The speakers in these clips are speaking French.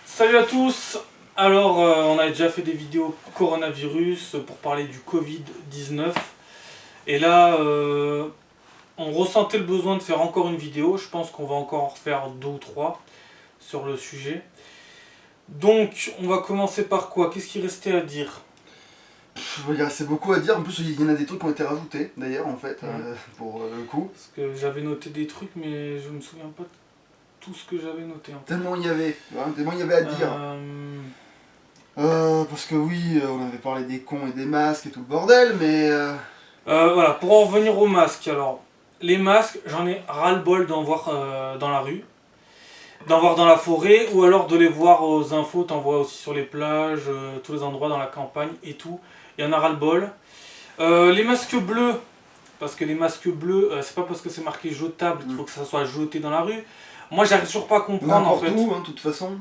Salut à tous. Alors, on a déjà fait des vidéos coronavirus pour parler du Covid-19. Et là, on ressentait le besoin de faire encore une vidéo. Je pense qu'on va encore en refaire 2 ou 3 sur le sujet. Donc, on va commencer par quoi? Qu'est-ce qu'il restait à dire? Il reste beaucoup à dire. En plus, il y en a des trucs qui ont été rajoutés, d'ailleurs, en fait, pour le coup. Parce que j'avais noté des trucs, mais je me souviens pas de tout ce que j'avais noté. Tellement il y avait, tellement il y avait à dire. Parce que oui, on avait parlé des cons et des masques et tout le bordel, mais... Voilà, pour en revenir aux masques, alors, les masques, j'en ai ras-le-bol d'en voir dans la rue, d'en voir dans la forêt, ou alors de les voir aux infos, t'en vois aussi sur les plages, tous les endroits dans la campagne et tout, il y en a ras-le-bol. Les masques bleus, parce que les masques bleus, c'est pas parce que c'est marqué jetable qu'il faut que ça soit jeté dans la rue. Moi j'arrive toujours pas à comprendre en fait. N'importe où, de toute façon.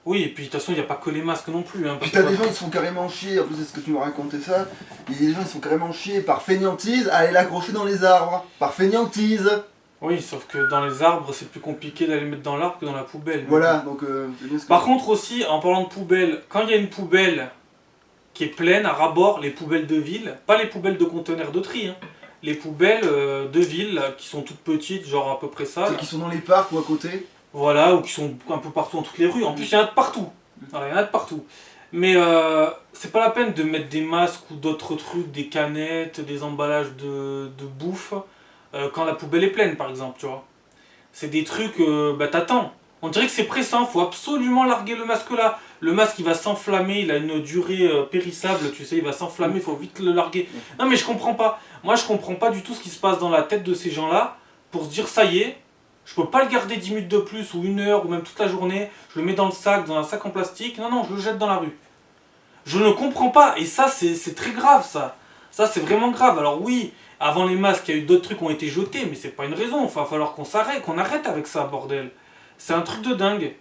Oui, et puis de toute façon, il n'y a pas que les masques non plus. Puis t'as des gens qui se font carrément chier, en plus c'est ce que tu me racontais ça, il y a des gens qui se font carrément chier par fainéantise à aller l'accrocher dans les arbres. Par fainéantise. Oui, sauf que dans les arbres, c'est plus compliqué d'aller mettre dans l'arbre que dans la poubelle. Voilà, donc c'est bien ce que... Par contre aussi, en parlant de poubelle, quand il y a une poubelle qui est pleine, à ras-bord, les poubelles de ville, pas les poubelles de conteneurs de tri, les poubelles de ville qui sont toutes petites, genre à peu près ça. Ceux qui sont dans les parcs ou à côté. Voilà, ou qui sont un peu partout dans toutes les rues. En plus, il y en a de partout. Voilà, il y en a de partout. Mais c'est pas la peine de mettre des masques ou d'autres trucs, des canettes, des emballages de bouffe, quand la poubelle est pleine, par exemple, tu vois. C'est des trucs, t'attends. On dirait que c'est pressant, faut absolument larguer le masque là. Le masque, il va s'enflammer, il a une durée périssable, tu sais, il va s'enflammer, il faut vite le larguer. Non, mais je comprends pas. Moi, je comprends pas du tout ce qui se passe dans la tête de ces gens-là pour se dire, ça y est, je peux pas le garder 10 minutes de plus, ou 1 heure, ou même toute la journée. Je le mets dans le sac, dans un sac en plastique. Non, non, je le jette dans la rue. Je ne comprends pas. Et ça, c'est très grave, ça. Ça, c'est vraiment grave. Alors oui, avant les masques, il y a eu d'autres trucs qui ont été jetés, mais c'est pas une raison. Il va falloir qu'on s'arrête, qu'on arrête avec ça, bordel. C'est un truc de dingue.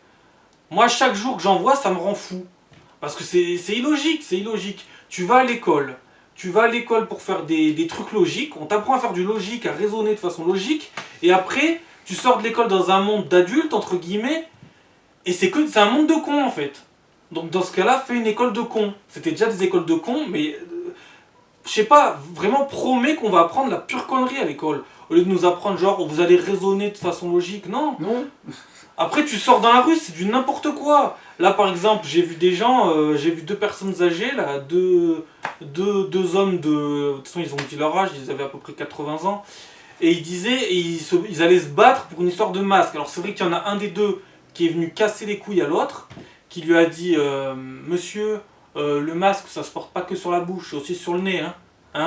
Moi, chaque jour que j'en vois, ça me rend fou. Parce que c'est illogique, c'est illogique. Tu vas à l'école. Tu vas à l'école pour faire des trucs logiques. On t'apprend à faire du logique, à raisonner de façon logique. Et après... tu sors de l'école dans un monde d'adultes, entre guillemets, et c'est un monde de cons en fait. Donc dans ce cas-là, fais une école de cons. C'était déjà des écoles de cons, mais je sais pas, vraiment promets qu'on va apprendre la pure connerie à l'école. Au lieu de nous apprendre genre, vous allez raisonner de façon logique, non. Non. Après tu sors dans la rue, c'est du n'importe quoi. Là par exemple, j'ai vu des gens, j'ai vu 2 personnes âgées, là, deux hommes de toute façon ils ont dit leur âge, ils avaient à peu près 80 ans. Et ils disaient, ils allaient se battre pour une histoire de masque. Alors c'est vrai qu'il y en a un des deux qui est venu casser les couilles à l'autre, qui lui a dit monsieur, le masque ça se porte pas que sur la bouche, c'est aussi sur le nez.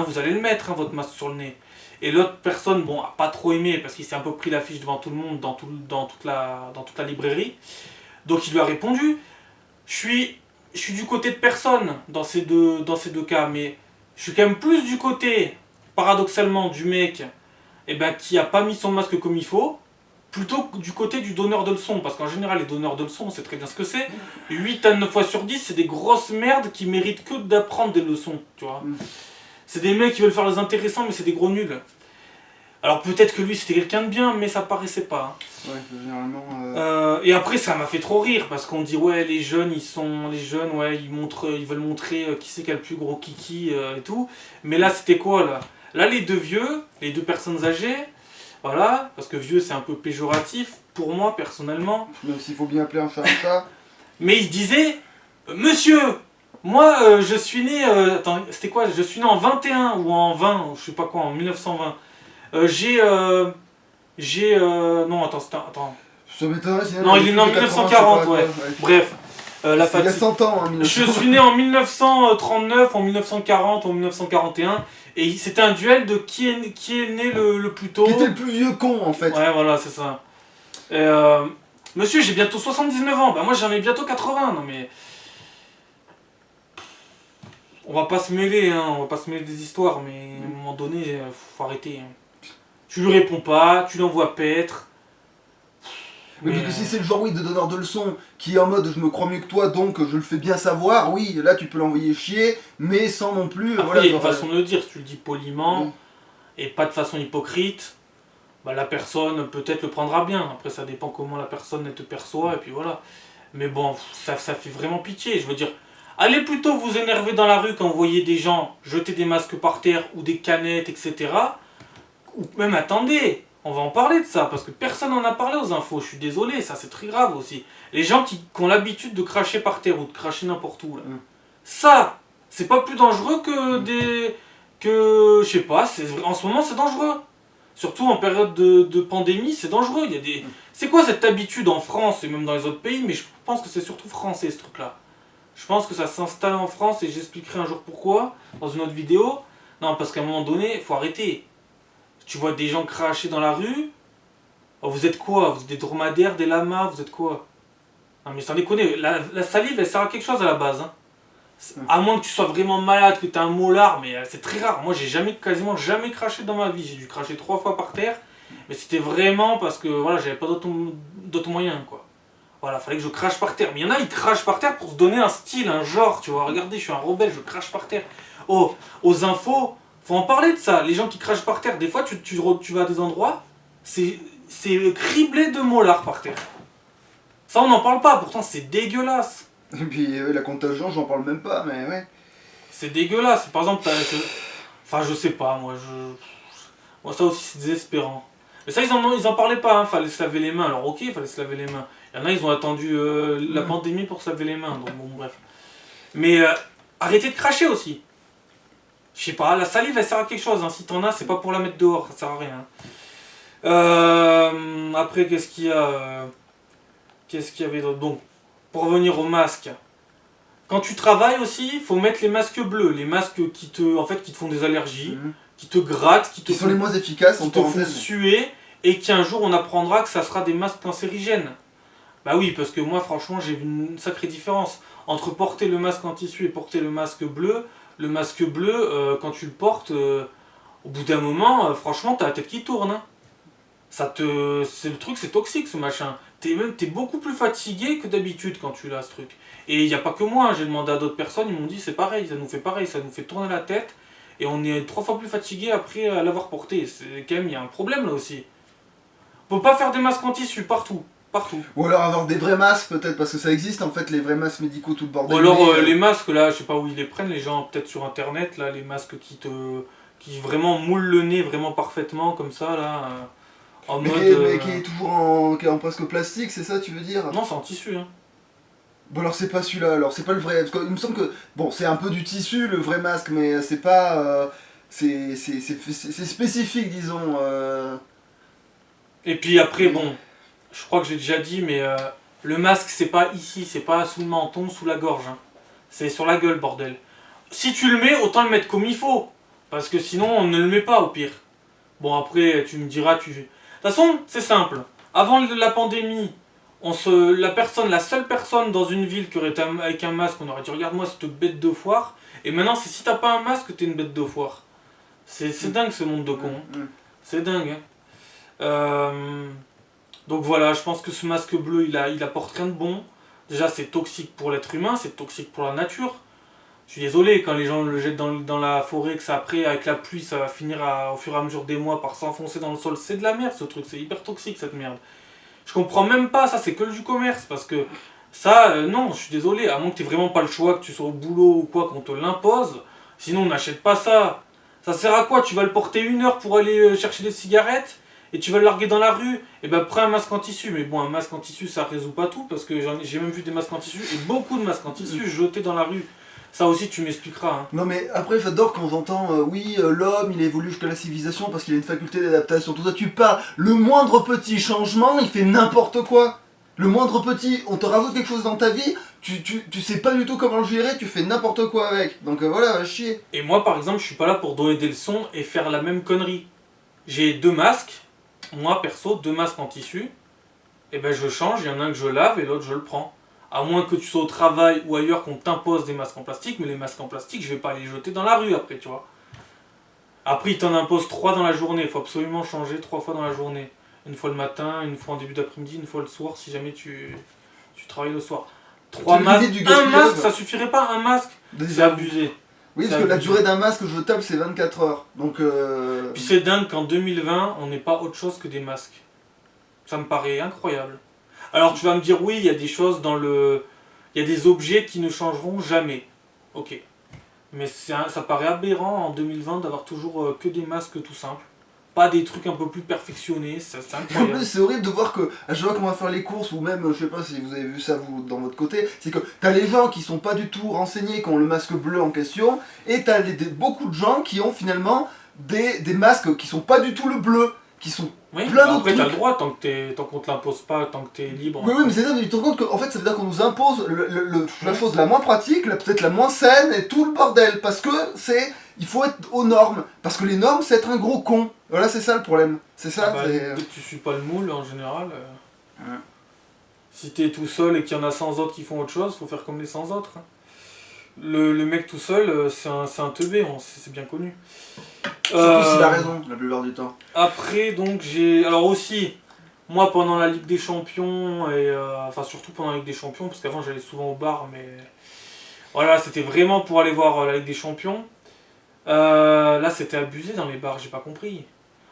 Vous allez le mettre, votre masque sur le nez. Et l'autre personne, bon, a pas trop aimé parce qu'il s'est un peu pris l'affiche devant tout le monde, dans toute la librairie. Donc il lui a répondu, je suis du côté de personne dans ces deux cas, mais je suis quand même plus du côté, paradoxalement, du mec qui a pas mis son masque comme il faut, plutôt que du côté du donneur de leçons. Parce qu'en général, les donneurs de leçons, on sait très bien ce que c'est. 8 à 9 fois sur 10, c'est des grosses merdes qui méritent que d'apprendre des leçons, tu vois. C'est des mecs qui veulent faire les intéressants, mais c'est des gros nuls. Alors peut-être que lui, c'était quelqu'un de bien, mais ça paraissait pas. Ouais, généralement... Et après, ça m'a fait trop rire, parce qu'on dit, ouais, les jeunes, ils veulent montrer qui c'est qui a le plus gros kiki et tout. Mais là, c'était quoi, là? Là, les 2 vieux, les 2 personnes âgées, voilà, parce que vieux c'est un peu péjoratif, pour moi personnellement. Même s'il faut bien appeler un chat. Mais ils disaient, monsieur, moi je suis né, attends, c'était quoi? Je suis né en 21 ou en 20, je sais pas quoi, en 1920. Non, attends. Ça m'étonnerait si... Non, il est né en 1940, ouais. Bref. Il a 100 ans, hein, 1940. Je suis né en 1939, en 1940, en 1941. Et c'était un duel de qui est né le plus tôt. Qui était le plus vieux con en fait. Ouais, voilà, c'est ça. Monsieur, j'ai bientôt 79 ans. Bah, moi j'en ai bientôt 80. Non mais. On va pas se mêler, on va pas se mêler des histoires, mais à un moment donné, faut arrêter. Tu lui réponds pas, tu l'envoies paître. Mais parce que si c'est le genre de donneur de leçons qui est en mode je me crois mieux que toi donc je le fais bien savoir, oui là tu peux l'envoyer chier, mais sans non plus... Après, il y a une façon de le dire, si tu le dis poliment et pas de façon hypocrite, bah, la personne peut-être le prendra bien. Après ça dépend comment la personne te perçoit et puis voilà. Mais bon, ça fait vraiment pitié. Je veux dire, allez plutôt vous énerver dans la rue quand vous voyez des gens jeter des masques par terre ou des canettes, etc. Ou même attendez, on va en parler de ça, parce que personne n'en a parlé aux infos, je suis désolé, ça c'est très grave aussi. Les gens qui ont l'habitude de cracher par terre ou de cracher n'importe où, là. Ça, c'est pas plus dangereux que des... que... je sais pas, en ce moment c'est dangereux. Surtout en période de pandémie, c'est dangereux. Il y a des... C'est quoi cette habitude en France et même dans les autres pays, mais je pense que c'est surtout français ce truc-là. Je pense que ça s'installe en France et j'expliquerai un jour pourquoi, dans une autre vidéo. Non, parce qu'à un moment donné, il faut arrêter. Tu vois des gens cracher dans la rue. Oh, vous êtes quoi? Vous êtes des dromadaires, des lamas, vous êtes quoi? Non mais sans déconner, la salive elle sert à quelque chose à la base. Hein. À moins que tu sois vraiment malade, que tu aies un molar, mais c'est très rare. Moi j'ai quasiment jamais craché dans ma vie. J'ai dû cracher 3 fois par terre. Mais c'était vraiment parce que voilà, j'avais pas d'autres moyens quoi. Voilà, fallait que je crache par terre. Mais il y en a, ils crachent par terre pour se donner un style, un genre, tu vois. Regardez, je suis un rebelle, je crache par terre. Oh, aux infos, faut en parler de ça. Les gens qui crachent par terre, des fois, tu vas à des endroits, c'est criblé de molars par terre. Ça, on n'en parle pas, pourtant, c'est dégueulasse. Et puis la contagion, j'en parle même pas, mais ouais. C'est dégueulasse. Par exemple, enfin, je sais pas, moi, moi, ça aussi, c'est désespérant. Mais ça, ils en parlaient pas, hein. Fallait se laver les mains. Alors, ok, il fallait se laver les mains. Il y en a, ils ont attendu la pandémie pour se laver les mains, donc bon, bref. Mais arrêtez de cracher aussi. Je sais pas, la salive, elle sert à quelque chose. Hein. Si t'en as, c'est pas pour la mettre dehors, ça sert à rien. Après, qu'est-ce qu'il y a Qu'est-ce qu'il y avait d'autre? Bon, pour revenir au masque. Quand tu travailles aussi, il faut mettre les masques bleus. Les masques qui te font des allergies, qui te grattent, qui sont les moins efficaces, qui te font suer, et qu'un jour on apprendra que ça sera des masques cancérigènes. Bah oui, parce que moi, franchement, j'ai vu une sacrée différence. Entre porter le masque en tissu et porter le masque bleu, quand tu le portes, au bout d'un moment, franchement, t'as la tête qui tourne. Hein. Le truc, c'est toxique, ce machin. T'es beaucoup plus fatigué que d'habitude quand tu l'as, ce truc. Et il n'y a pas que moi, j'ai demandé à d'autres personnes, ils m'ont dit c'est pareil, ça nous fait tourner la tête, et on est 3 fois plus fatigué après l'avoir porté. C'est quand même, il y a un problème là aussi. On peut pas faire des masques en tissu partout. Partout. Ou alors avoir des vrais masques peut-être, parce que ça existe en fait, les vrais masques médicaux, tout le bordel. Ou alors les masques là, je sais pas où ils les prennent, les gens peut-être sur internet, là, les masques qui vraiment moulent le nez vraiment parfaitement comme ça là. En mais mode. Mais qui est toujours qui est en presque plastique, c'est ça tu veux dire? Non, c'est en tissu. Hein. Bon alors c'est pas celui-là, alors c'est pas le vrai, parce qu'il me semble que, bon c'est un peu du tissu le vrai masque, mais c'est pas, c'est spécifique disons. Et puis après bon, je crois que j'ai déjà dit, mais le masque c'est pas ici, c'est pas sous le menton, sous la gorge. Hein. C'est sur la gueule bordel. Si tu le mets, autant le mettre comme il faut, parce que sinon on ne le met pas au pire. Bon après tu me diras, De toute façon c'est simple, avant la pandémie, la seule personne dans une ville qui aurait été avec un masque, on aurait dit regarde-moi cette bête de foire. Et maintenant c'est si t'as pas un masque, t'es une bête de foire. C'est dingue ce monde de cons. C'est dingue. Hein. Donc voilà, je pense que ce masque bleu il apporte rien de bon. Déjà c'est toxique pour l'être humain, c'est toxique pour la nature. Je suis désolé, quand les gens le jettent dans la forêt, que ça après, avec la pluie, ça va finir au fur et à mesure des mois par s'enfoncer dans le sol. C'est de la merde ce truc, c'est hyper toxique cette merde. Je comprends même pas, ça c'est que du commerce, parce que ça, non, je suis désolé, à moins que tu n'aies vraiment pas le choix, que tu sois au boulot ou quoi, qu'on te l'impose, sinon on n'achète pas ça. Ça sert à quoi? Tu vas le porter 1 heure pour aller chercher des cigarettes, et tu vas le larguer dans la rue, et ben prends un masque en tissu. Mais bon, un masque en tissu ça résout pas tout, parce que j'ai même vu des masques en tissu, et beaucoup de masques en tissu jetés dans la rue. Ça aussi, tu m'expliqueras. Hein. Non mais après, j'adore quand j'entends, oui, l'homme, il évolue jusqu'à la civilisation parce qu'il a une faculté d'adaptation, tout ça, tu parles, le moindre petit changement, il fait n'importe quoi. Le moindre petit, on te rajoute quelque chose dans ta vie, tu sais pas du tout comment le gérer, tu fais n'importe quoi avec. Donc voilà, va chier. Et moi, par exemple, je suis pas là pour donner des leçons et faire la même connerie. J'ai 2 masques, moi perso, 2 masques en tissu, et ben je change, il y en a un que je lave et l'autre je le prends. À moins que tu sois au travail ou ailleurs qu'on t'impose des masques en plastique, mais les masques en plastique, je vais pas les jeter dans la rue après, tu vois. Après, ils t'en imposent 3 dans la journée, il faut absolument changer 3 fois dans la journée. Une fois le matin, une fois en début d'après-midi, une fois le soir, si jamais tu travailles le soir. 3 masques, un masque, ça suffirait pas, un masque? C'est abusé. Oui, parce que la durée d'un masque jetable, c'est 24 heures. Donc Puis c'est dingue qu'en 2020, on n'ait pas autre chose que des masques. Ça me paraît incroyable. Alors tu vas me dire, oui, il y a des choses dans le... Il y a des objets qui ne changeront jamais. Ok. Mais ça paraît aberrant en 2020 d'avoir toujours que des masques tout simples. Pas des trucs un peu plus perfectionnés, c'est En incroyable. plus, c'est horrible de voir que à chaque fois qu'on va faire les courses, ou même, je sais pas si vous avez vu ça vous dans votre côté, c'est que t'as les gens qui sont pas du tout renseignés, qui ont le masque bleu en question, et t'as beaucoup de gens qui ont finalement des masques qui sont pas du tout le bleu, qui sont Oui, plein bah d'autres après t'as le trucs. droit tant qu'on te l'impose pas, tant que t'es libre. Oui, mais c'est ça, mais tu te rends compte qu'en fait, ça veut dire qu'on nous impose la chose la moins pratique, peut-être la moins saine, et tout le bordel, parce que il faut être aux normes, parce que les normes, c'est être un gros con. Voilà, c'est ça le problème. C'est ça, Ah bah, c'est... dès que tu suis pas le moule en général. Ouais. Si t'es tout seul et qu'il y en a 100 autres qui font autre chose, faut faire comme les 100 autres. Hein. Le mec tout seul, c'est un teubé, c'est bien connu. Surtout s'il a raison, la plupart du temps. Après, donc j'ai. Alors aussi, moi pendant la Ligue des Champions, et enfin surtout pendant la Ligue des Champions, parce qu'avant j'allais souvent au bar, mais voilà, c'était vraiment pour aller voir la Ligue des Champions. Là, c'était abusé dans les bars, j'ai pas compris.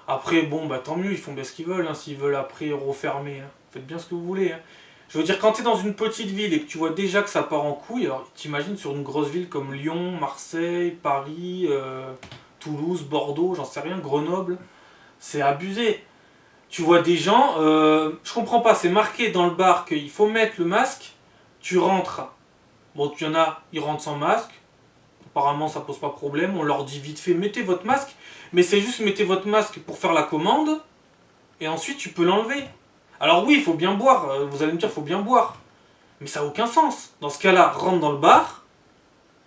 Après, bon, bah tant mieux, ils font bien ce qu'ils veulent, hein, s'ils veulent après refermer. Hein. Faites bien ce que vous voulez. Hein. Je veux dire, quand t'es dans une petite ville et que tu vois déjà que ça part en couille, alors t'imagines sur une grosse ville comme Lyon, Marseille, Paris, Toulouse, Bordeaux, j'en sais rien, Grenoble, c'est abusé. Tu vois des gens, je comprends pas, c'est marqué dans le bar qu'il faut mettre le masque, tu rentres. Bon, il y en a, ils rentrent sans masque, apparemment ça pose pas problème, on leur dit vite fait mettez votre masque, mais c'est juste mettez votre masque pour faire la commande, et ensuite tu peux l'enlever. Alors oui, il faut bien boire, vous allez me dire il faut bien boire, mais ça n'a aucun sens. Dans ce cas-là, rentre dans le bar,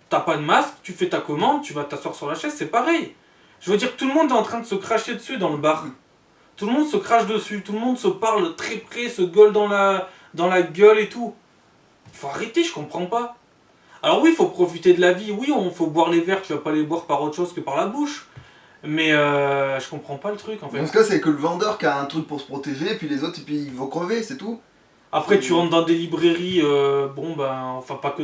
t'as pas de masque, tu fais ta commande, tu vas t'asseoir sur la chaise, c'est pareil. Je veux dire, tout le monde est en train de se cracher dessus dans le bar. Tout le monde se crache dessus, tout le monde se parle très près, se gueule dans la gueule et tout. Faut arrêter, je comprends pas. Alors oui, il faut profiter de la vie, oui, il faut boire les verres, tu vas pas les boire par autre chose que par la bouche. Mais je comprends pas le truc en fait. Dans ce cas, c'est que le vendeur qui a un truc pour se protéger, et puis les autres, et puis ils vont crever, c'est tout. Après, tu rentres dans des librairies, bon ben, enfin pas que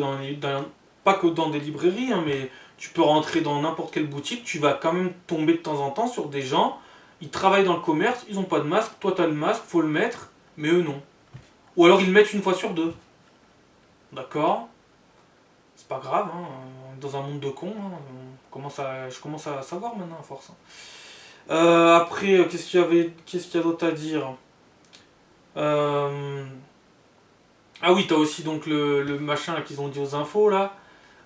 pas que dans des librairies, hein, mais tu peux rentrer dans n'importe quelle boutique, tu vas quand même tomber de temps en temps sur des gens, ils travaillent dans le commerce, ils ont pas de masque, toi t'as le masque, faut le mettre, mais eux non. Ou alors ils le mettent une fois sur deux. D'accord? C'est pas grave, hein, on est dans un monde de cons, hein, je commence à savoir maintenant à force. Hein. Après, qu'est-ce qu'il y a d'autre à dire? Ah oui, t'as aussi donc le machin là, qu'ils ont dit aux infos là.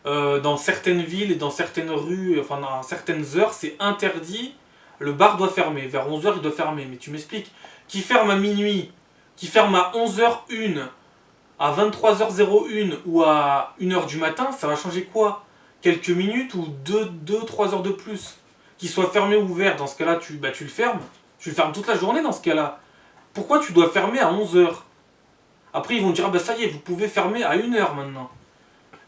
Dans certaines villes et dans certaines rues, enfin dans certaines heures, c'est interdit. Le bar doit fermer. Vers 11h, il doit fermer. Mais tu m'expliques. Qui ferme à minuit, qui ferme à 11h01, à 23h01 ou à 1h du matin, ça va changer quoi? Quelques minutes ou 2-3 heures de plus? Qu'il soit fermé ou ouvert, dans ce cas-là, tu le fermes. Tu le fermes toute la journée dans ce cas-là. Pourquoi tu dois fermer à 11h? Après, ils vont dire, ah bah ça y est, vous pouvez fermer à 1h maintenant.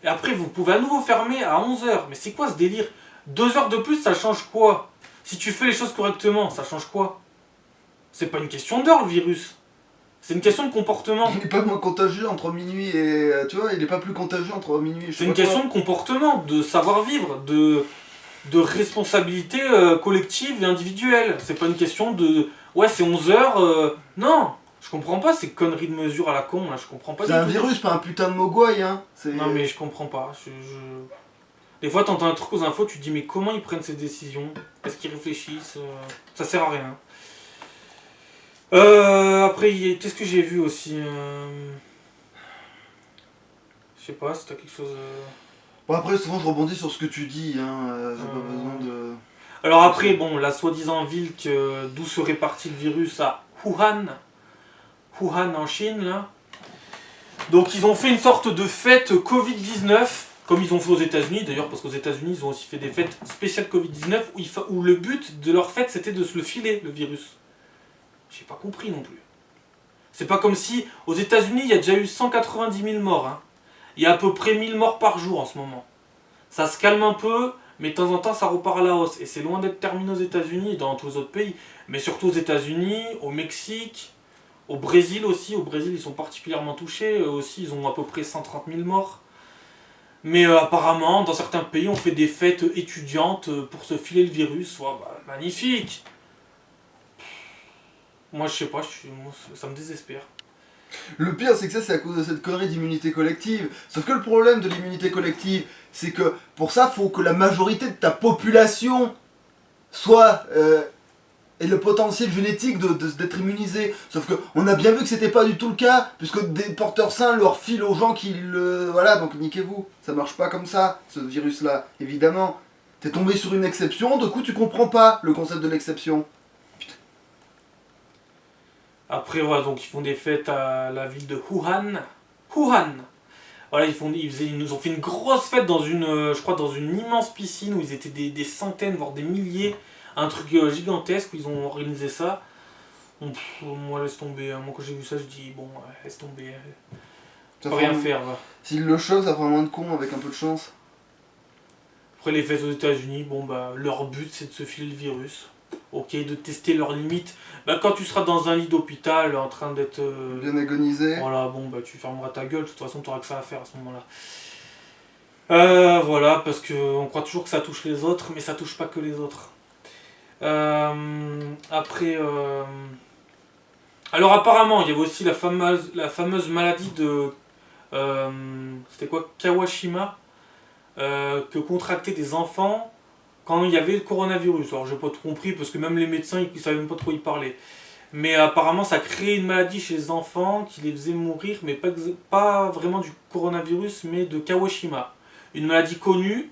Et après, vous pouvez à nouveau fermer à 11h. Mais c'est quoi ce délire? 2 heures de plus, ça change quoi? Si tu fais les choses correctement, ça change quoi? C'est pas une question d'heure, le virus. C'est une question de comportement. Il n'est pas moins contagieux entre minuit et... Tu vois, il n'est pas plus contagieux entre minuit et... C'est une question de comportement, de savoir-vivre, de responsabilité collective et individuelle. C'est pas une question de... Ouais, c'est 11h. Non, je comprends pas ces conneries de mesure à la con, là, je comprends pas. C'est un virus, pas un putain de mogwai, hein. Non, mais je comprends pas. Des fois, t'entends un truc aux infos, tu te dis, mais comment ils prennent ces décisions? Est-ce qu'ils réfléchissent? Ça sert à rien. Après, qu'est-ce que j'ai vu aussi Je sais pas si t'as quelque chose... Bon, après, souvent, je rebondis sur ce que tu dis, hein. J'ai pas besoin de... Alors après, bon, la soi-disant ville d'où se répartit le virus à Wuhan en Chine, là. Donc ils ont fait une sorte de fête Covid-19, comme ils ont fait aux États-Unis d'ailleurs, parce qu'aux États-Unis ils ont aussi fait des fêtes spéciales Covid-19 où le but de leur fête c'était de se le filer, le virus. J'ai pas compris non plus. C'est pas comme si aux États-Unis il y a déjà eu 190 000 morts. Hein. Il y a à peu près 1000 morts par jour en ce moment. Ça se calme un peu, mais de temps en temps ça repart à la hausse. Et c'est loin d'être terminé aux États-Unis et dans tous les autres pays. Mais surtout aux États-Unis, au Mexique. Au Brésil aussi, au Brésil ils sont particulièrement touchés, eux aussi ils ont à peu près 130 000 morts. Mais apparemment, dans certains pays, on fait des fêtes étudiantes pour se filer le virus. Ouais, bah, magnifique. Moi je sais pas, ça me désespère. Le pire, c'est que ça, c'est à cause de cette connerie d'immunité collective. Sauf que le problème de l'immunité collective, c'est que pour ça, faut que la majorité de ta population soit ait le potentiel génétique d'être immunisé. Sauf que on a bien vu que c'était pas du tout le cas, puisque des porteurs sains leur filent aux gens qui le... Voilà, donc niquez-vous. Ça marche pas comme ça, ce virus-là, évidemment. T'es tombé sur une exception, du coup tu comprends pas le concept de l'exception. Après, voilà, donc ils font des fêtes à la ville de Wuhan. Wuhan. Voilà, ils nous ont fait une grosse fête dans une, je crois, dans une immense piscine où ils étaient des centaines, voire des milliers. Un truc gigantesque où ils ont organisé ça. Bon, moi, laisse tomber. Moi, quand j'ai vu ça, je dis, bon, laisse tomber. Ça Faut fera rien un- faire, va. S'il le chope, ça fera moins de cons avec un peu de chance. Après, les fêtes aux États-Unis, bon, bah, leur but, c'est de se filer le virus. Ok, de tester leurs limites. Bah, quand tu seras dans un lit d'hôpital en train d'être. Bien agonisé. Voilà, bon, bah, tu fermeras ta gueule. De toute façon, tu auras que ça à faire à ce moment-là. Voilà, parce qu'on croit toujours que ça touche les autres, mais ça touche pas que les autres. Après. Alors, apparemment, il y avait aussi la fameuse maladie de. C'était quoi, Kawashima, que contractaient des enfants quand il y avait le coronavirus. Alors j'ai pas tout compris parce que même les médecins ils savaient même pas de quoi ils parlaient. Mais apparemment ça créait une maladie chez les enfants qui les faisait mourir, mais pas vraiment du coronavirus, mais de Kawashima. Une maladie connue,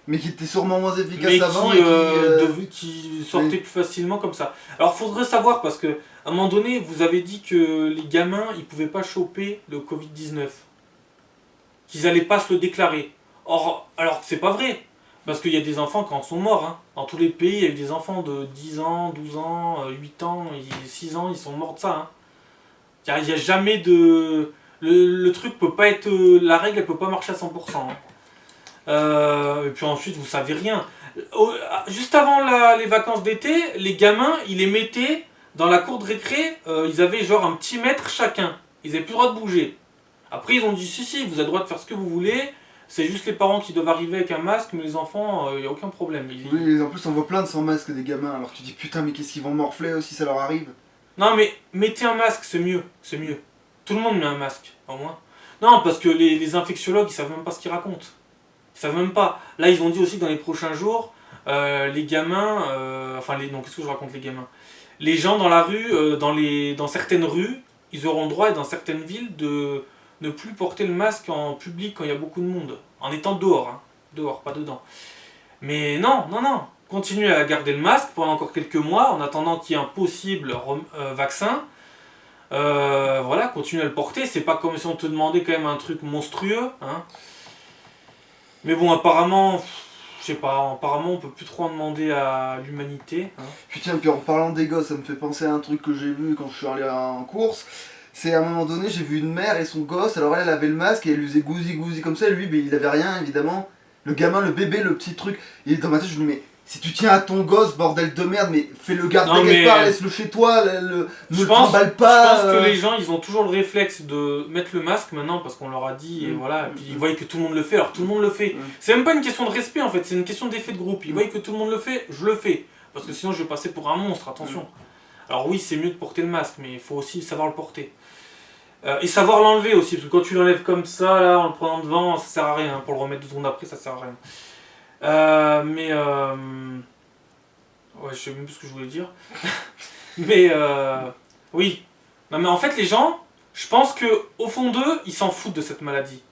Mais qui était sûrement moins efficace mais avant qui, et qui... qui sortait oui. plus facilement comme ça. Alors faudrait savoir parce que à un moment donné vous avez dit que les gamins ils pouvaient pas choper le Covid-19, qu'ils allaient pas se le déclarer. Or, alors que c'est pas vrai. Parce qu'il y a des enfants qui en sont morts. Hein. Dans tous les pays, il y a eu des enfants de 10 ans, 12 ans, 8 ans, 6 ans, ils sont morts de ça. Il n'y a jamais de... Le truc peut pas être... La règle, elle peut pas marcher à 100%. Hein. Et puis ensuite, vous savez rien. Juste avant les vacances d'été, les gamins, ils les mettaient dans la cour de récré. Ils avaient genre un petit mètre chacun. Ils n'avaient plus le droit de bouger. Après, ils ont dit si, vous avez le droit de faire ce que vous voulez. C'est juste les parents qui doivent arriver avec un masque, mais les enfants, il n'y a aucun problème. Oui, en plus on voit plein de sans masque des gamins, alors tu dis putain mais qu'est-ce qu'ils vont morfler si ça leur arrive. Non, mais mettez un masque, c'est mieux. C'est mieux. Tout le monde met un masque, au moins. Non, parce que les infectiologues, ils savent même pas ce qu'ils racontent. Ils savent même pas. Là, ils ont dit aussi que dans les prochains jours, les gamins... non, qu'est-ce que je raconte, les gamins? Les gens dans la rue, dans certaines rues, ils auront le droit, et dans certaines villes, de ne plus porter le masque en public quand il y a beaucoup de monde. En étant dehors, hein. Dehors, pas dedans. Mais non, non, non. Continuez à garder le masque pendant encore quelques mois, en attendant qu'il y ait un possible vaccin. Voilà, continuez à le porter. C'est pas comme si on te demandait quand même un truc monstrueux. Hein. Mais bon, apparemment, je sais pas, apparemment on peut plus trop en demander à l'humanité. Hein. Putain, puis en parlant des gosses, ça me fait penser à un truc que j'ai vu quand je suis allé en course. C'est à un moment donné, j'ai vu une mère et son gosse, alors elle avait le masque et elle lui faisait gousi comme ça, et lui, il avait rien évidemment. Le gamin, le bébé, le petit truc, il est dans ma tête, je lui dis mais si tu tiens à ton gosse, bordel de merde, mais fais-le garder Non, quelque mais- part, laisse-le chez toi, ne Je le pense, trimballe je pas. pense que les gens, ils ont toujours le réflexe de mettre le masque maintenant parce qu'on leur a dit et voilà. Et puis ils voient que tout le monde le fait, alors tout le monde le fait. C'est même pas une question de respect en fait, c'est une question d'effet de groupe. Ils voient que tout le monde le fait, je le fais. Parce que sinon je vais passer pour un monstre, attention. Alors oui, c'est mieux de porter le masque, mais il faut aussi savoir le porter. Et savoir l'enlever aussi, parce que quand tu l'enlèves comme ça, là, en le prenant devant, ça sert à rien. Pour le remettre 2 secondes après, ça sert à rien. Ouais, je sais même plus ce que je voulais dire. Mais oui. Non mais en fait les gens, je pense que au fond d'eux, ils s'en foutent de cette maladie.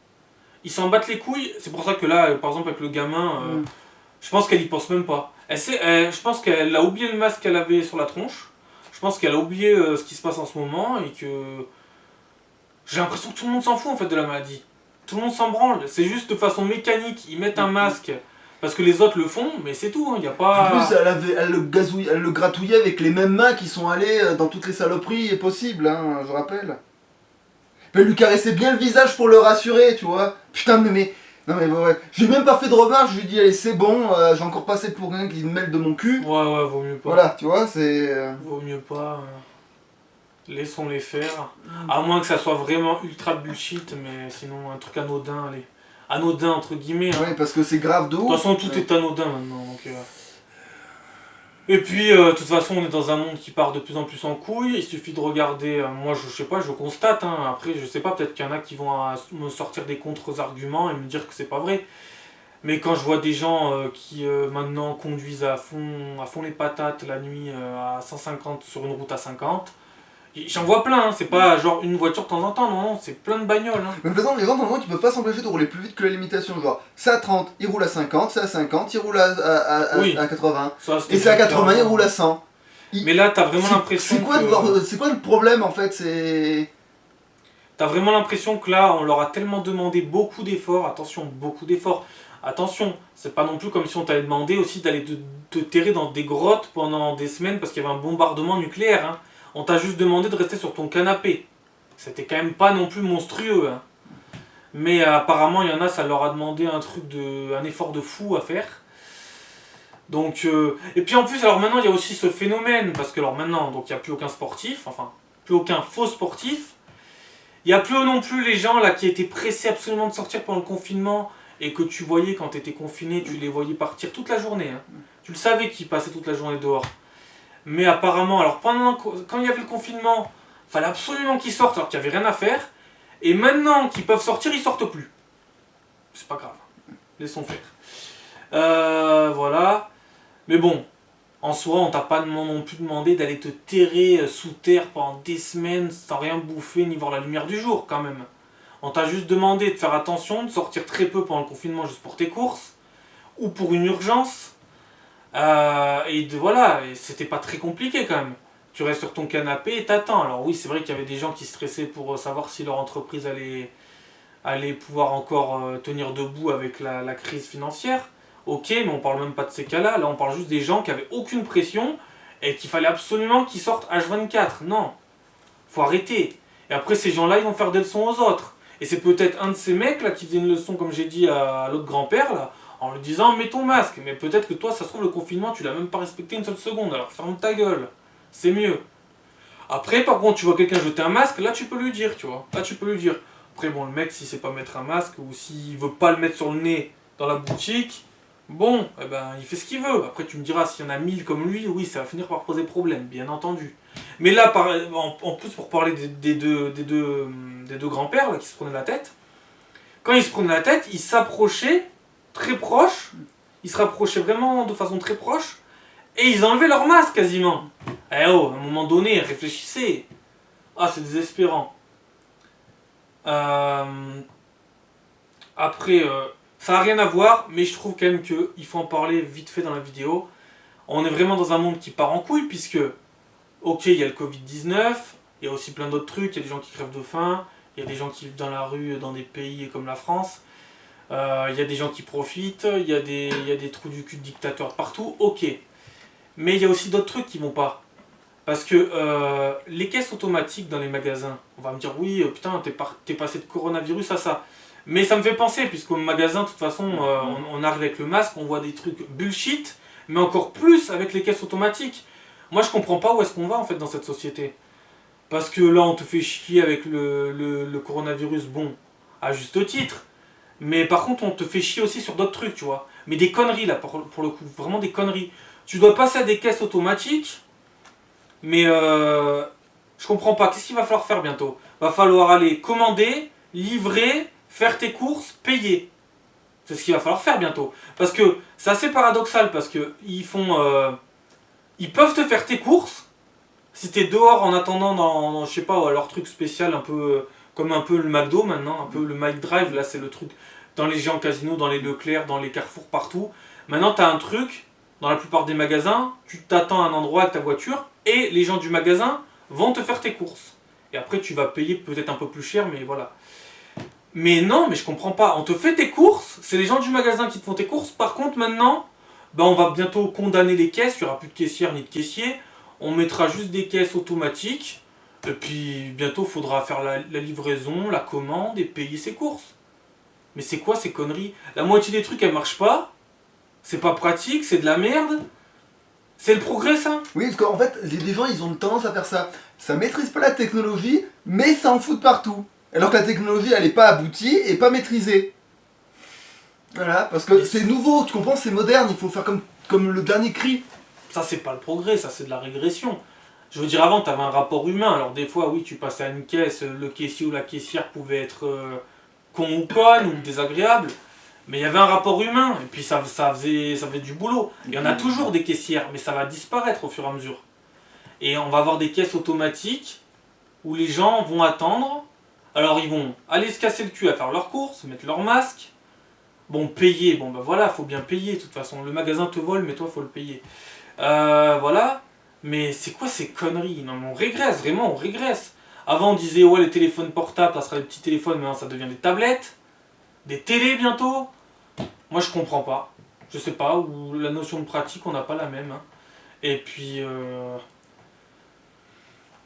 Ils s'en battent les couilles. C'est pour ça que là, par exemple avec le gamin, je pense qu'elle y pense même pas. Je pense qu'elle a oublié le masque qu'elle avait sur la tronche. Je pense qu'elle a oublié ce qui se passe en ce moment et que j'ai l'impression que tout le monde s'en fout en fait de la maladie. Tout le monde s'en branle. C'est juste de façon mécanique. Ils mettent un masque parce que les autres le font, mais c'est tout. Il n'y a pas. En plus, elle le gratouillait avec les mêmes mains qui sont allées dans toutes les saloperies possibles, hein, je rappelle. Elle lui caressait bien le visage pour le rassurer, tu vois. Putain, mais non, mais ouais. J'ai même pas fait de remarque, je lui ai dit, allez, c'est bon, j'ai encore passé pour rien qui me mêle de mon cul. Ouais, vaut mieux pas. Voilà, tu vois, c'est. Vaut mieux pas. Laissons-les faire. À moins que ça soit vraiment ultra bullshit, mais sinon un truc anodin, allez. Anodin entre guillemets. Hein. Ouais, parce que c'est grave de ouf. De toute façon, tout est anodin maintenant. Donc, Et puis, de toute façon, on est dans un monde qui part de plus en plus en couille. Il suffit de regarder. Moi, je sais pas, je constate. Hein. Après, je sais pas, peut-être qu'il y en a qui vont me sortir des contre-arguments et me dire que c'est pas vrai. Mais quand je vois des gens qui maintenant conduisent à fond les patates la nuit à 150 sur une route à 50, j'en vois plein. Hein. C'est pas genre une voiture de temps en temps, non, non, c'est plein de bagnoles. Hein. Mais de toute façon, les gens, dans le monde, ils peuvent pas s'empêcher de rouler plus vite que la limitation. Genre, c'est à 30, ils roulent à 50, c'est à 50, ils roulent Oui. à 80. Ça, Et c'est à 80, ils roulent à 100. Mais là, t'as vraiment l'impression C'est quoi le problème en fait? C'est. T'as vraiment l'impression que là, on leur a tellement demandé beaucoup d'efforts. Attention, beaucoup d'efforts. Attention, c'est pas non plus comme si on t'avait demandé aussi d'aller te terrer dans des grottes pendant des semaines parce qu'il y avait un bombardement nucléaire. Hein. On t'a juste demandé de rester sur ton canapé. C'était quand même pas non plus monstrueux. Hein. Mais apparemment, il y en a, ça leur a demandé un effort de fou à faire. Donc, et puis en plus, alors maintenant, il y a aussi ce phénomène, parce que alors maintenant, donc il n'y a plus aucun sportif, enfin, plus aucun faux sportif. Il n'y a plus non plus les gens là qui étaient pressés absolument de sortir pendant le confinement et que tu voyais quand tu étais confiné, tu les voyais partir toute la journée. Hein. Tu le savais qu'ils passaient toute la journée dehors. Mais apparemment, alors quand il y avait le confinement, il fallait absolument qu'ils sortent alors qu'il n'y avait rien à faire. Et maintenant qu'ils peuvent sortir, ils sortent plus. C'est pas grave. Laissons faire. Voilà. Mais bon, en soi, on t'a pas non plus demandé d'aller te terrer sous terre pendant des semaines sans rien bouffer ni voir la lumière du jour quand même. On t'a juste demandé de faire attention, de sortir très peu pendant le confinement juste pour tes courses ou pour une urgence. Voilà, et c'était pas très compliqué quand même. Tu restes sur ton canapé et t'attends. Alors oui, c'est vrai qu'il y avait des gens qui stressaient pour savoir si leur entreprise allait pouvoir encore tenir debout avec la crise financière. Ok, mais on parle même pas de ces cas-là. Là, on parle juste des gens qui avaient aucune pression et qu'il fallait absolument qu'ils sortent H24. Non, faut arrêter. Et après, ces gens-là, ils vont faire des leçons aux autres. Et c'est peut-être un de ces mecs là qui faisait une leçon, comme j'ai dit à l'autre grand-père là, en lui disant mets ton masque. Mais peut-être que toi, ça se trouve, le confinement, tu l'as même pas respecté une seule seconde. Alors ferme ta gueule. C'est mieux. Après, par contre, tu vois quelqu'un jeter un masque, là, tu peux lui dire, tu vois. Là, tu peux lui dire. Après, bon, le mec, s'il sait pas mettre un masque ou s'il veut pas le mettre sur le nez dans la boutique. Bon, eh ben, il fait ce qu'il veut. Après, tu me diras, s'il y en a 1000 comme lui, oui, ça va finir par poser problème, bien entendu. Mais là, en plus, pour parler des deux grands-pères là, qui se prenaient la tête, quand ils se prenaient la tête, ils s'approchaient très proches, ils se rapprochaient vraiment de façon très proche, et ils enlevaient leur masque quasiment. Eh oh, à un moment donné, réfléchissez. Ah, c'est désespérant. Après, ça n'a rien à voir, mais je trouve quand même qu'il faut en parler vite fait dans la vidéo. On est vraiment dans un monde qui part en couille, puisque, ok, il y a le Covid-19, il y a aussi plein d'autres trucs, il y a des gens qui crèvent de faim, il y a des gens qui vivent dans la rue dans des pays comme la France, il y a des gens qui profitent, il y a des trous du cul de dictateurs partout, ok. Mais il y a aussi d'autres trucs qui vont pas. Parce que les caisses automatiques dans les magasins, on va me dire oui, putain, t'es passé de coronavirus à ça. Mais ça me fait penser, puisqu'au magasin, de toute façon, on arrive avec le masque, on voit des trucs bullshit, mais encore plus avec les caisses automatiques. Moi, je comprends pas où est-ce qu'on va en fait dans cette société. Parce que là, on te fait chier avec le coronavirus, bon, à juste titre. Mais par contre, on te fait chier aussi sur d'autres trucs, tu vois. Mais des conneries là, pour le coup, vraiment des conneries. Tu dois passer à des caisses automatiques. Mais je comprends pas. Qu'est-ce qu'il va falloir faire bientôt? Va falloir aller commander, livrer, faire tes courses, payer. C'est ce qu'il va falloir faire bientôt. Parce que c'est assez paradoxal parce que ils peuvent te faire tes courses si t'es dehors en attendant dans je sais pas, leur truc spécial un peu comme un peu le McDo maintenant, un peu le Mike Drive, là c'est le truc dans les géants casinos, dans les Leclerc, dans les Carrefour, partout. Maintenant t'as un truc, dans la plupart des magasins, tu t'attends à un endroit avec ta voiture et les gens du magasin vont te faire tes courses. Et après tu vas payer peut-être un peu plus cher, mais voilà. Mais non, mais je comprends pas. On te fait tes courses, c'est les gens du magasin qui te font tes courses. Par contre, maintenant, on va bientôt condamner les caisses. Il n'y aura plus de caissière ni de caissier. On mettra juste des caisses automatiques. Et puis, bientôt, il faudra faire la livraison, la commande et payer ses courses. Mais c'est quoi ces conneries? La moitié des trucs, elles marchent pas. C'est pas pratique, c'est de la merde. C'est le progrès, ça? Oui, parce qu'en fait, les gens, ils ont tendance à faire ça. Ça maîtrise pas la technologie, mais ça en fout de partout. Alors que la technologie, elle est pas aboutie et pas maîtrisée. Voilà, parce que c'est nouveau, tu comprends, c'est moderne, il faut faire comme le dernier cri. Ça, c'est pas le progrès, ça, c'est de la régression. Je veux dire, avant, tu avais un rapport humain. Alors, des fois, oui, tu passais à une caisse, le caissier ou la caissière pouvait être con ou conne ou désagréable. Mais il y avait un rapport humain, et puis ça faisait du boulot. Il y en a toujours des caissières, mais ça va disparaître au fur et à mesure. Et on va avoir des caisses automatiques où les gens vont attendre. Alors ils vont aller se casser le cul à faire leurs courses, mettre leur masque. Bon, payer, bon ben voilà, faut bien payer de toute façon. Le magasin te vole, mais toi faut le payer. Voilà. Mais c'est quoi ces conneries? Non, mais on régresse, vraiment, on régresse. Avant on disait, ouais, les téléphones portables, ça sera des petits téléphones, maintenant ça devient des tablettes. Des télés bientôt. Moi je comprends pas. Je sais pas, ou la notion de pratique, on n'a pas la même. Hein. Et puis...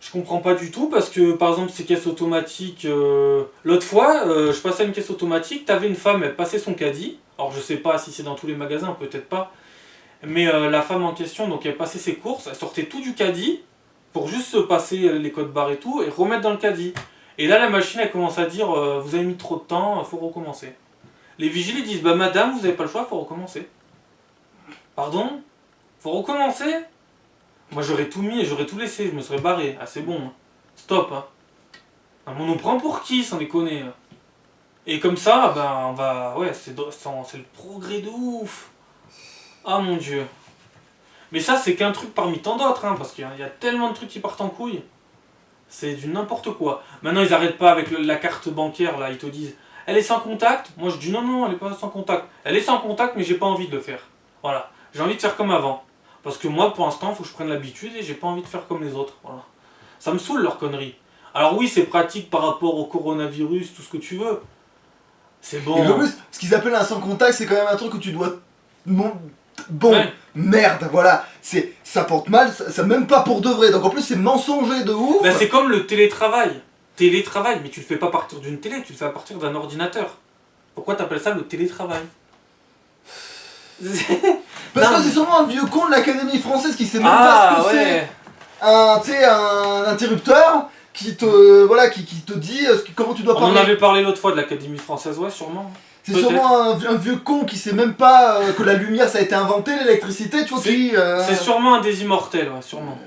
Je comprends pas du tout parce que par exemple ces caisses automatiques, l'autre fois je passais à une caisse automatique, t'avais une femme, elle passait son caddie, alors je sais pas si c'est dans tous les magasins, peut-être pas, mais la femme en question, donc elle passait ses courses, elle sortait tout du caddie pour juste se passer les codes barres et tout et remettre dans le caddie. Et là la machine elle commence à dire vous avez mis trop de temps, faut recommencer. Les vigiles ils disent bah madame vous avez pas le choix, faut recommencer. Pardon? Faut recommencer? Moi j'aurais tout mis et j'aurais tout laissé, je me serais barré. Ah c'est bon, hein. Stop. Hein. Ah, mais on nous prend pour qui sans déconner? Et comme ça, ben on va. Ouais, c'est le progrès de ouf. Ah mon dieu. Mais ça c'est qu'un truc parmi tant d'autres, hein, parce qu'il y a tellement de trucs qui partent en couille. C'est du n'importe quoi. Maintenant ils arrêtent pas avec la carte bancaire là, ils te disent elle est sans contact. Moi je dis non, non, elle est pas sans contact. Elle est sans contact mais j'ai pas envie de le faire. Voilà. J'ai envie de faire comme avant. Parce que moi, pour l'instant, il faut que je prenne l'habitude et j'ai pas envie de faire comme les autres. Voilà. Ça me saoule leur connerie. Alors oui, c'est pratique par rapport au coronavirus, tout ce que tu veux. C'est bon. Et en plus, ce qu'ils appellent un sans contact, c'est quand même un truc que tu dois. Bon, Ouais. merde, voilà. Ça porte mal, ça même pas pour de vrai. Donc en plus, c'est mensonger de ouf. Ben, c'est comme le télétravail. Télétravail, mais tu le fais pas à partir d'une télé, tu le fais à partir d'un ordinateur. Pourquoi t'appelles ça le télétravail? Parce Non, que c'est sûrement un vieux con de l'Académie française qui sait même pas ce que c'est. Un interrupteur qui te, voilà, qui te dit comment tu dois On parler. en avait parlé l'autre fois de l'Académie française, ouais, sûrement. C'est sûrement un vieux con qui sait même pas que la lumière ça a été inventé, l'électricité, tu vois. C'est sûrement un des immortels, ouais, sûrement.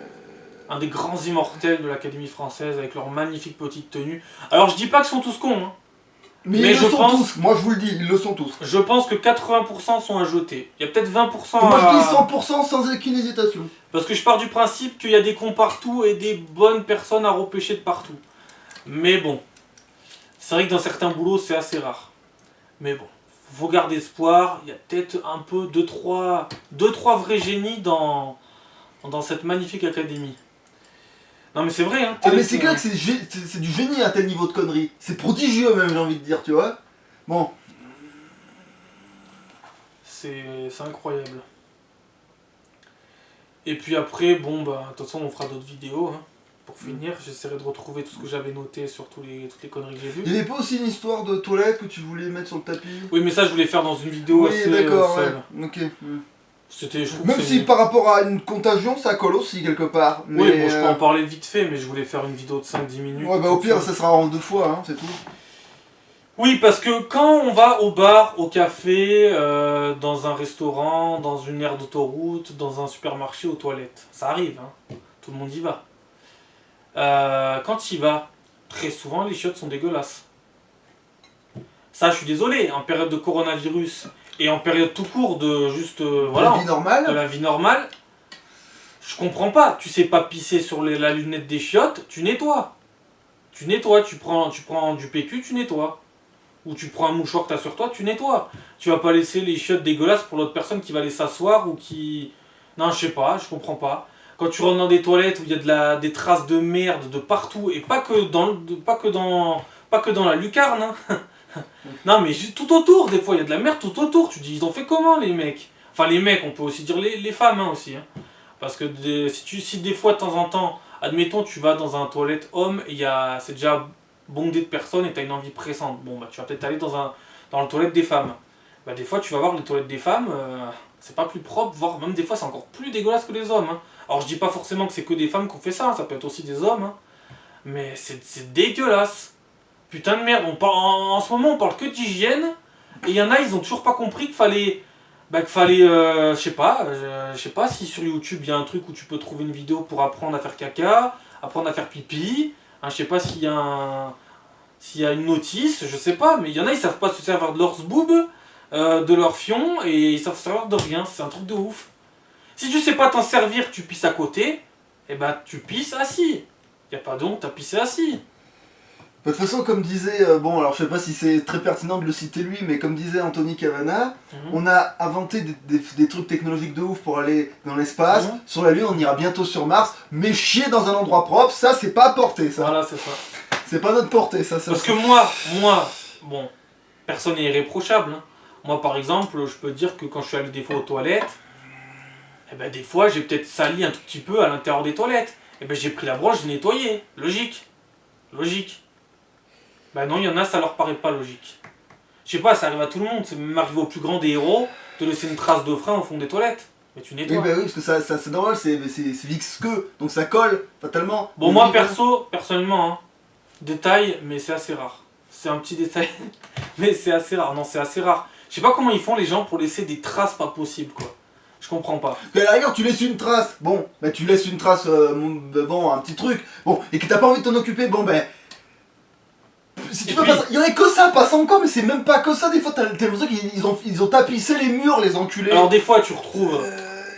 Un des grands immortels de l'Académie française avec leur magnifique petite tenue. Alors je dis pas qu'ils sont tous cons, hein. Mais Mais ils je le sont pense- tous, moi je vous le dis, ils le sont tous. Je pense que 80% sont à jeter. Il y a peut-être 20% Et moi je dis à... 100% sans aucune hésitation. Parce que je pars du principe qu'il y a des cons partout et des bonnes personnes à repêcher de partout. Mais bon, c'est vrai que dans certains boulots c'est assez rare. Mais bon, faut garder espoir. Il y a peut-être un peu 2-3 vrais génies dans cette magnifique académie. Non mais c'est vrai, hein. Ah mais c'est clair que c'est du génie à tel niveau de connerie. C'est prodigieux même j'ai envie de dire, tu vois. Bon. C'est incroyable. Et puis après, bon bah, de toute façon on fera d'autres vidéos. Hein. Pour finir, j'essaierai de retrouver tout ce que j'avais noté sur toutes les conneries que j'ai vues. Il y avait pas aussi une histoire de toilette que tu voulais mettre sur le tapis? Oui mais ça je voulais faire dans une vidéo Oui assez d'accord, seule. ouais. Ok. C'était, je trouve Même que si c'est... par rapport à une contagion ça colle aussi quelque part. Mais Oui bon je peux en parler vite fait mais je voulais faire une vidéo de 5-10 minutes. ouais bah au pire ça sera en 2 fois, hein, c'est tout. Oui, parce que quand on va au bar, au café, dans un restaurant, dans une aire d'autoroute, dans un supermarché, aux toilettes, ça arrive, hein. Tout le monde y va. Quand tu y vas, très souvent les chiottes sont dégueulasses. Ça, je suis désolé, en période de coronavirus et en période tout court de juste voilà, La vie normale. de la vie normale, je comprends pas. Tu sais pas pisser sur la lunette des chiottes, tu nettoies. Tu nettoies, tu prends du PQ, tu nettoies. Ou tu prends un mouchoir que t'as sur toi, tu nettoies. Tu vas pas laisser les chiottes dégueulasses pour l'autre personne qui va aller s'asseoir ou qui... Non, je sais pas, je comprends pas. Quand tu rentres dans des toilettes où il y a des traces de merde de partout, et pas que dans la lucarne, hein. Non, mais juste tout autour, des fois, il y a de la merde tout autour. Tu dis, ils ont fait comment, les mecs? Enfin, les mecs, on peut aussi dire les femmes, hein, aussi. Hein. Parce que si des fois, de temps en temps, admettons, tu vas dans un toilette homme, et c'est déjà bondé de personnes et tu as une envie pressante. Bon, bah, tu vas peut-être aller dans le toilette des femmes. Bah, des fois, tu vas voir les toilettes des femmes, c'est pas plus propre, voire même des fois, c'est encore plus dégueulasse que les hommes. Hein. Alors, je dis pas forcément que c'est que des femmes qui ont fait ça, hein, ça peut être aussi des hommes. Hein. Mais c'est dégueulasse. Putain de merde, en ce moment, on parle que d'hygiène, et il y en a, ils ont toujours pas compris qu'il fallait Bah qu'il fallait, je sais pas si sur YouTube il y a un truc où tu peux trouver une vidéo pour apprendre à faire caca, apprendre à faire pipi, hein, je sais pas s'il y a une notice, je sais pas, mais il y en a ils savent pas se servir de leur zboob, de leur fion, et ils savent se servir de rien, c'est un truc de ouf. Si tu sais pas t'en servir, tu pisses à côté, et bah tu pisses assis. Y a pas de honte, t'as pissé assis. De toute façon, comme disait, bon, alors je sais pas si c'est très pertinent de le citer lui, mais comme disait Anthony Cavana, on a inventé des trucs technologiques de ouf pour aller dans l'espace. Sur la Lune, on ira bientôt sur Mars, mais chier dans un endroit propre, ça c'est pas à portée, ça. Voilà, c'est ça. C'est pas notre portée, ça. Parce que moi, bon, personne n'est irréprochable. Hein. Moi, par exemple, je peux dire que quand je suis allé des fois aux toilettes, eh ben, des fois, j'ai peut-être sali un tout petit peu à l'intérieur des toilettes. Eh ben, j'ai pris la brosse, j'ai nettoyé. Logique. Logique. Ben non, il y en a, ça leur paraît pas logique. Je sais pas, ça arrive à tout le monde. C'est même arrivé au plus grand des héros de laisser une trace de frein au fond des toilettes. Mais tu nettoies. Oui, bah oui, parce que ça c'est normal, c'est visqueux, donc ça colle fatalement. Bon, moi, personnellement, hein, détail, mais c'est assez rare. C'est un petit détail, mais c'est assez rare. Non, c'est assez rare. Je sais pas comment ils font les gens pour laisser des traces pas possibles, quoi. Je comprends pas. À la rigueur, tu laisses une trace, bon, bah tu laisses une trace, bon, un petit truc, bon, et que t'as pas envie de t'en occuper, bon, ben. Si tu peux pas, il y en a que ça passant quoi, mais c'est même pas que ça, des fois t'as l'impression qu'ils ont tapissé les murs, les enculés. Alors, des fois, tu retrouves,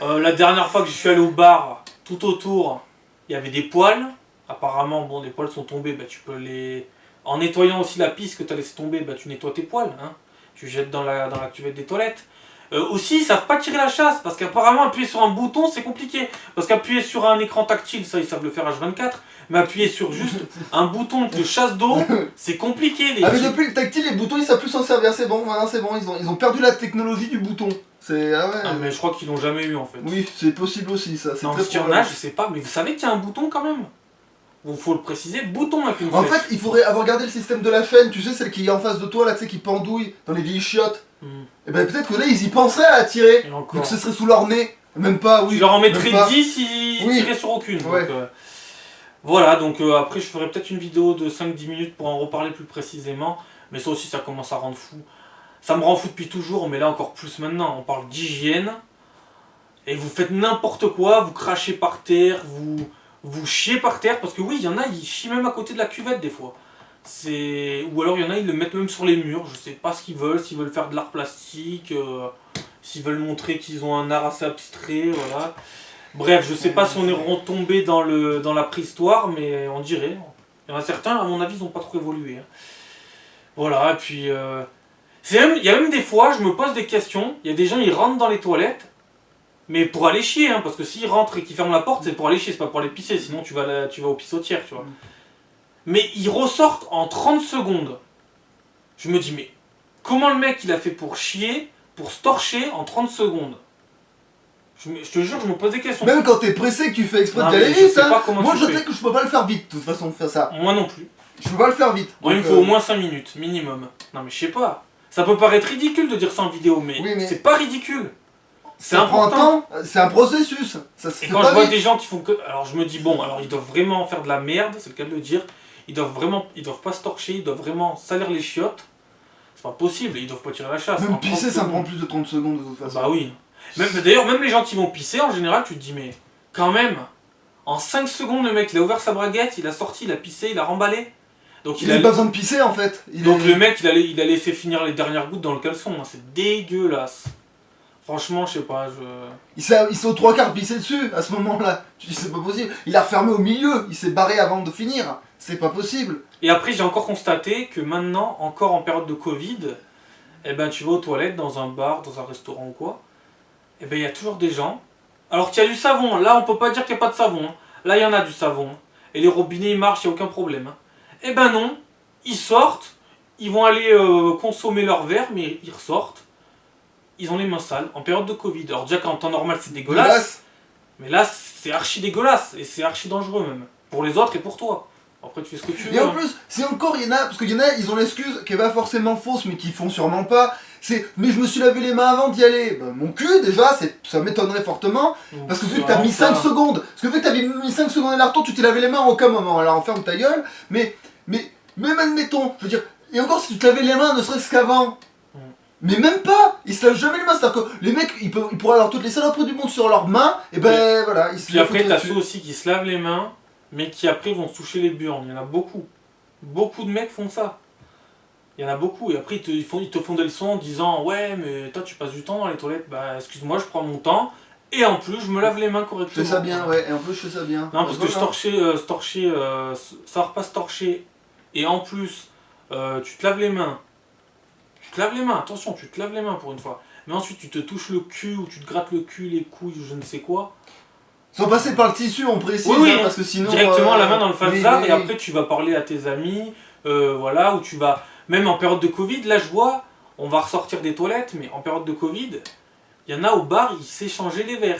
la dernière fois que je suis allé au bar, tout autour, il y avait des poils. Apparemment, bon, les poils sont tombés, bah tu peux les. En nettoyant aussi la piste que tu as laissé tomber, bah tu nettoies tes poils, hein. Tu jettes dans la cuvette des toilettes. Aussi, ils savent pas tirer la chasse, parce qu'apparemment, appuyer sur un bouton, c'est compliqué. Parce qu'appuyer sur un écran tactile, ça, ils savent le faire H24. Mais appuyer sur juste un bouton de chasse d'eau, c'est compliqué. Ah, mais depuis le tactile, les boutons, ils savent plus s'en servir, c'est bon, maintenant c'est bon, ils ont perdu la technologie du bouton. C'est. Ah ouais. Ah, mais je crois qu'ils l'ont jamais eu en fait. Oui, c'est possible aussi, ça. Non, s'il y en a, je sais pas, mais vous savez qu'il y a un bouton quand même. Bon, faut le préciser, bouton avec une flèche. En fait, il faudrait avoir regardé le système de la chaîne, tu sais, celle qui est en face de toi, là, tu sais, qui pendouille dans les vieilles chiottes. Et ben peut-être que là, ils y penseraient à la tirer, vu que ce serait sous leur nez. Même pas, oui. Tu leur en mettrais 10 s'ils tiraient sur aucune. Ouais. Donc, voilà, donc après, je ferai peut-être une vidéo de 5-10 minutes pour en reparler plus précisément. Mais ça aussi, ça commence à rendre fou. Ça me rend fou depuis toujours, mais là encore plus maintenant. On parle d'hygiène. Et vous faites n'importe quoi, vous crachez par terre, vous chiez par terre, parce que oui, il y en a, ils chient même à côté de la cuvette des fois. Ou alors il y en a, ils le mettent même sur les murs, je sais pas ce qu'ils veulent, s'ils veulent faire de l'art plastique, s'ils veulent montrer qu'ils ont un art assez abstrait, voilà. Bref, je sais pas si on est retombé dans la préhistoire, mais on dirait. Il y en a certains, à mon avis, ils n'ont pas trop évolué. Hein. Voilà, et puis... il y a même des fois, je me pose des questions, il y a des gens, ils rentrent dans les toilettes, mais pour aller chier, hein, parce que s'ils rentrent et qu'ils ferment la porte, c'est pour aller chier, c'est pas pour aller pisser, sinon tu vas aux pissotières, tu vois. Mais ils ressortent en 30 secondes. Je me dis, mais comment le mec il a fait pour chier, pour se torcher en 30 secondes? Je te jure, je me pose des questions. Même quand t'es pressé, que tu fais exprès d'y aller vite, hein. Moi je sais que je peux pas le faire vite, de toute façon, de faire ça. Moi non plus. Je peux pas le faire vite. Moi, il me faut au moins 5 minutes, minimum. Non mais je sais pas. Ça peut paraître ridicule de dire ça en vidéo, mais, c'est pas ridicule. C'est important. Prend un temps, c'est un processus. Ça se et fait quand pas je vois vite. des gens qui font que... Alors je me dis, bon, alors ils doivent vraiment faire de la merde, c'est le cas de le dire. Ils doivent pas se torcher, ils doivent vraiment salir les chiottes. C'est pas possible, ils doivent pas tirer la chasse. Même pisser, ça me prend plus de 30 secondes de toute façon. Bah oui. D'ailleurs, même les gens qui vont pisser, en général, tu te dis, mais quand même, en 5 secondes, le mec, il a ouvert sa braguette, il a sorti, il a pissé, il a remballé. Donc il a pas besoin de pisser en fait. Le mec, il a laissé finir les dernières gouttes dans le caleçon. Hein. C'est dégueulasse. Franchement, je sais pas, Il s'est aux 3/4 pissé dessus à ce moment-là. Tu dis, c'est pas possible. Il a refermé au milieu, il s'est barré avant de finir. C'est pas possible. Et après, j'ai encore constaté que maintenant, encore en période de Covid, eh ben, tu vas aux toilettes, dans un bar, dans un restaurant ou quoi, eh ben, il y a toujours des gens. Alors qu'il y a du savon, là, on peut pas dire qu'il n'y a pas de savon. Hein. Là, il y en a du savon. Et les robinets, ils marchent, il n'y a aucun problème. Hein. Eh ben non, ils sortent, ils vont aller consommer leur verre, mais ils ressortent. Ils ont les mains sales, en période de Covid. Alors déjà qu'en temps normal c'est dégueulasse, mais là c'est archi dégueulasse, et c'est archi dangereux même. Pour les autres et pour toi. Après tu fais ce que tu veux. Et en plus, si encore il y en a, parce qu'il y en a, ils ont l'excuse qui est pas forcément fausse, mais qui font sûrement pas, c'est « mais je me suis lavé les mains avant d'y aller ». Ben, mon cul déjà, ça m'étonnerait fortement, parce que vu que t'as mis 5 secondes, parce que vu que t'as mis 5 secondes à la retour, tu t'es lavé les mains en aucun moment, alors ferme ta gueule, mais même admettons, je veux dire, et encore si tu te lavais les mains ne serait-ce qu'avant, Mais même pas. Ils se lavent jamais les mains. C'est-à-dire que les mecs, ils pourraient avoir toutes les saloperies du monde sur leurs mains, et ben voilà, ils se Puis après, t'as dessus. ceux aussi qui se lavent les mains, mais qui après vont se toucher les burnes. Il y en a beaucoup. Beaucoup de mecs font ça. Il y en a beaucoup. Et après, ils te font des leçons en disant ouais, mais toi, tu passes du temps dans les toilettes. Bah, excuse-moi, je prends mon temps. Et en plus, je me lave les mains Je correctement. fais ça bien, ouais, et en plus je fais ça bien. Non, parce que savoir pas se torcher, et en plus, tu te laves les mains. Tu te laves les mains, attention, tu te laves les mains pour une fois. Mais ensuite, tu te touches le cul, ou tu te grattes le cul, les couilles, ou je ne sais quoi. Sans passer par le tissu, on précise, Oui, hein, parce que sinon... directement la main dans le falzar, oui. et après, tu vas parler à tes amis, voilà, ou tu vas... Même en période de Covid, là, je vois, on va ressortir des toilettes, mais en période de Covid, il y en a au bar, ils s'échangeaient les verres.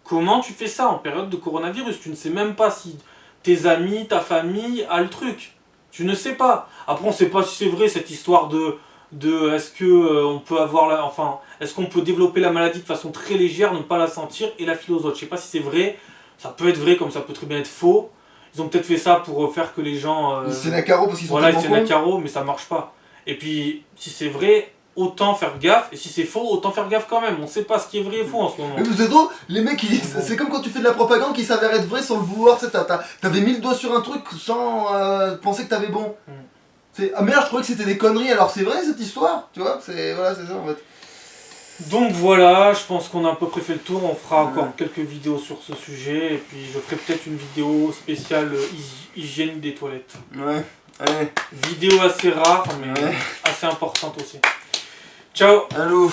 Comment tu fais ça en période de coronavirus? Tu ne sais même pas si tes amis, ta famille a le truc. Tu ne sais pas. Après, on ne sait pas si c'est vrai cette histoire de est-ce que on peut avoir enfin, est-ce qu'on peut développer la maladie de façon très légère, ne pas la sentir et la filer aux autres. Je sais pas si c'est vrai. Ça peut être vrai comme ça peut très bien être faux. Ils ont peut-être fait ça pour faire que les gens. Ils se carreau parce qu'ils sont voilà, ils tellement se carreau, mais ça marche pas. Et puis, si c'est vrai, autant faire gaffe, et si c'est faux, autant faire gaffe quand même. On sait pas ce qui est vrai et faux en ce moment. Mais vous êtes drôle, les mecs, c'est comme quand tu fais de la propagande qui s'avère être vrai sans le vouloir, tu sais, t'avais mis le doigt sur un truc sans penser que t'avais bon. Ah merde, je croyais que c'était des conneries, alors c'est vrai cette histoire, tu vois, voilà, c'est ça en fait. Donc voilà, je pense qu'on a à peu près fait le tour, on fera encore quelques vidéos sur ce sujet, et puis je ferai peut-être une vidéo spéciale hygiène des toilettes. Ouais, allez. Vidéo assez rare, mais assez importante aussi. Ciao. Allô.